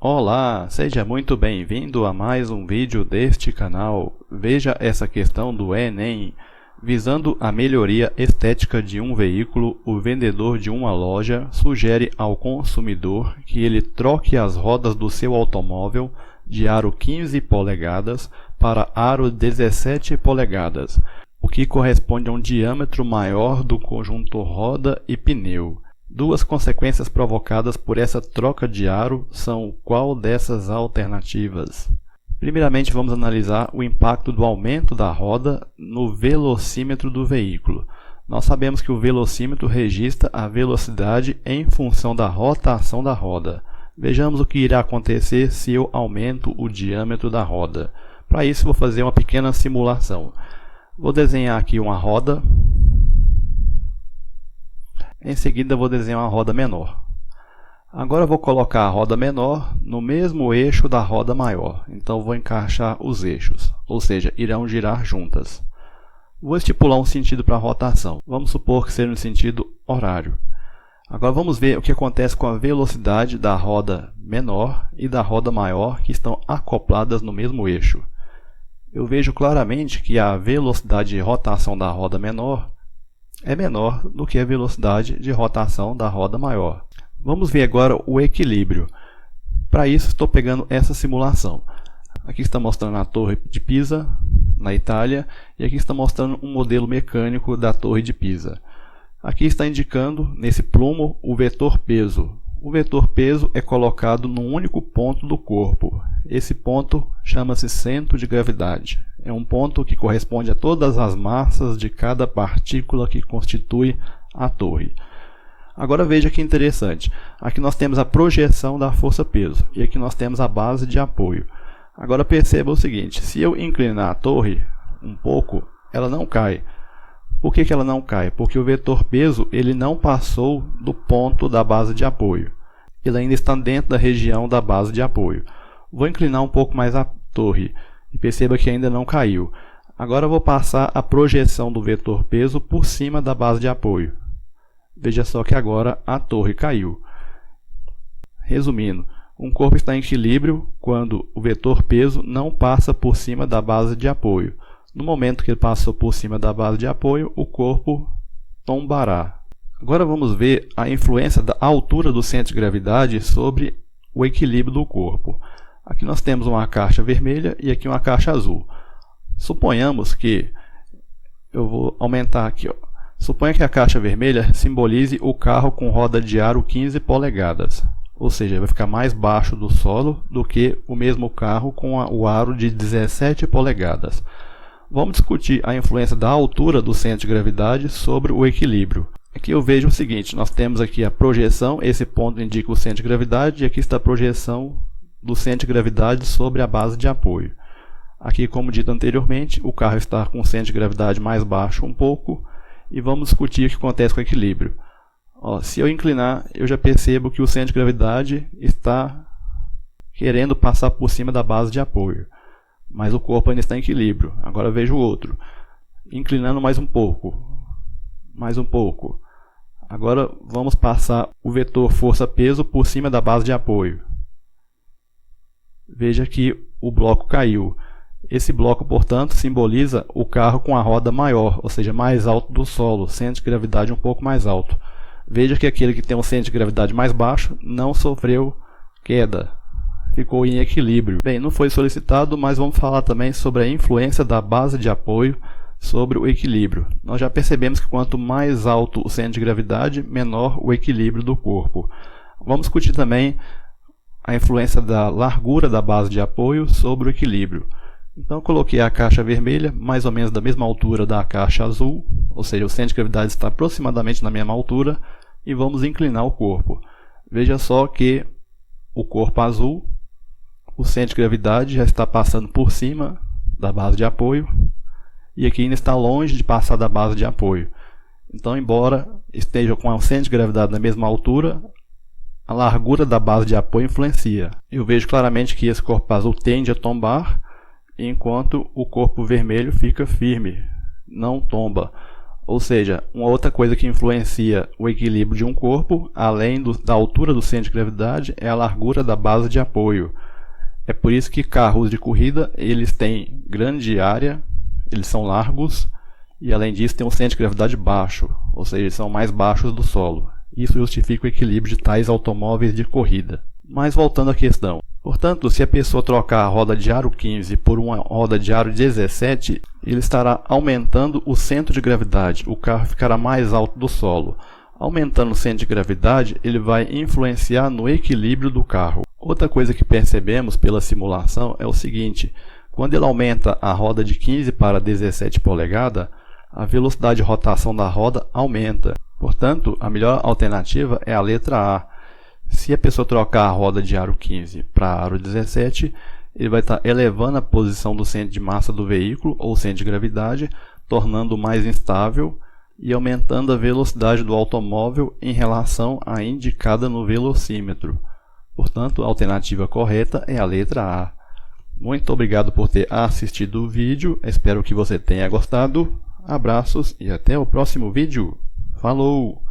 Olá, seja muito bem-vindo a mais um vídeo deste canal. Veja essa questão do Enem. Visando a melhoria estética de um veículo, o vendedor de uma loja sugere ao consumidor que ele troque as rodas do seu automóvel de aro 15 polegadas para aro 17 polegadas, o que corresponde a um diâmetro maior do conjunto roda e pneu. Duas consequências provocadas por essa troca de aro são qual dessas alternativas? Primeiramente, vamos analisar o impacto do aumento da roda no velocímetro do veículo. Nós sabemos que o velocímetro registra a velocidade em função da rotação da roda. Vejamos o que irá acontecer se eu aumento o diâmetro da roda. Para isso, vou fazer uma pequena simulação. Vou desenhar aqui uma roda. Em seguida, vou desenhar uma roda menor. Agora, vou colocar a roda menor no mesmo eixo da roda maior. Então, vou encaixar os eixos, ou seja, irão girar juntas. Vou estipular um sentido para a rotação. Vamos supor que seja no sentido horário. Agora, vamos ver o que acontece com a velocidade da roda menor e da roda maior que estão acopladas no mesmo eixo. Eu vejo claramente que a velocidade de rotação da roda menor é menor do que a velocidade de rotação da roda maior. Vamos ver agora o equilíbrio. Para isso, estou pegando essa simulação. Aqui está mostrando a Torre de Pisa, na Itália, e aqui está mostrando um modelo mecânico da Torre de Pisa. Aqui está indicando, nesse plumo, o vetor peso. O vetor peso é colocado num único ponto do corpo. Esse ponto chama-se centro de gravidade. É um ponto que corresponde a todas as massas de cada partícula que constitui a torre. Agora veja que interessante. Aqui nós temos a projeção da força-peso e aqui nós temos a base de apoio. Agora perceba o seguinte, se eu inclinar a torre um pouco, ela não cai. Por que ela não cai? Porque o vetor peso ele não passou do ponto da base de apoio. Ele ainda está dentro da região da base de apoio. Vou inclinar um pouco mais a torre e perceba que ainda não caiu. Agora vou passar a projeção do vetor peso por cima da base de apoio. Veja só que agora a torre caiu. Resumindo, um corpo está em equilíbrio quando o vetor peso não passa por cima da base de apoio. No momento que ele passou por cima da base de apoio, o corpo tombará. Agora vamos ver a influência da altura do centro de gravidade sobre o equilíbrio do corpo. Aqui nós temos uma caixa vermelha e aqui uma caixa azul. Suponhamos que, eu vou aumentar aqui, suponha que a caixa vermelha simbolize o carro com roda de aro 15 polegadas. Ou seja, vai ficar mais baixo do solo do que o mesmo carro com o aro de 17 polegadas. Vamos discutir a influência da altura do centro de gravidade sobre o equilíbrio. Aqui eu vejo o seguinte, nós temos aqui a projeção, esse ponto indica o centro de gravidade, e aqui está a projeção do centro de gravidade sobre a base de apoio. Aqui, como dito anteriormente, o carro está com o centro de gravidade mais baixo um pouco, e vamos discutir o que acontece com o equilíbrio. Se eu inclinar, eu já percebo que o centro de gravidade está querendo passar por cima da base de apoio. Mas o corpo ainda está em equilíbrio. Agora vejo o outro. Inclinando mais um pouco. Mais um pouco. Agora vamos passar o vetor força-peso por cima da base de apoio. Veja que o bloco caiu. Esse bloco, portanto, simboliza o carro com a roda maior, ou seja, mais alto do solo, centro de gravidade um pouco mais alto. Veja que aquele que tem um centro de gravidade mais baixo não sofreu queda. Ficou em equilíbrio. Bem, não foi solicitado, mas vamos falar também sobre a influência da base de apoio sobre o equilíbrio. Nós já percebemos que quanto mais alto o centro de gravidade, menor o equilíbrio do corpo. Vamos discutir também a influência da largura da base de apoio sobre o equilíbrio. Então, coloquei a caixa vermelha mais ou menos da mesma altura da caixa azul, ou seja, o centro de gravidade está aproximadamente na mesma altura, e vamos inclinar o corpo. Veja só que o corpo azul, o centro de gravidade já está passando por cima da base de apoio e aqui ainda está longe de passar da base de apoio. Então, embora esteja com o centro de gravidade na mesma altura, a largura da base de apoio influencia. Eu vejo claramente que esse corpo azul tende a tombar, enquanto o corpo vermelho fica firme, não tomba. Ou seja, uma outra coisa que influencia o equilíbrio de um corpo, além da altura do centro de gravidade, é a largura da base de apoio. É por isso que carros de corrida, eles têm grande área, eles são largos, e além disso tem um centro de gravidade baixo, ou seja, eles são mais baixos do solo. Isso justifica o equilíbrio de tais automóveis de corrida. Mas voltando à questão. Portanto, se a pessoa trocar a roda de aro 15 por uma roda de aro 17, ele estará aumentando o centro de gravidade, o carro ficará mais alto do solo. Aumentando o centro de gravidade, ele vai influenciar no equilíbrio do carro. Outra coisa que percebemos pela simulação é o seguinte: quando ele aumenta a roda de 15 para 17 polegadas, a velocidade de rotação da roda aumenta. Portanto, a melhor alternativa é a letra A. Se a pessoa trocar a roda de aro 15 para aro 17, ele vai estar elevando a posição do centro de massa do veículo, ou centro de gravidade, tornando-o mais instável e aumentando a velocidade do automóvel em relação à indicada no velocímetro. Portanto, a alternativa correta é a letra A. Muito obrigado por ter assistido o vídeo, espero que você tenha gostado. Abraços e até o próximo vídeo. Falou!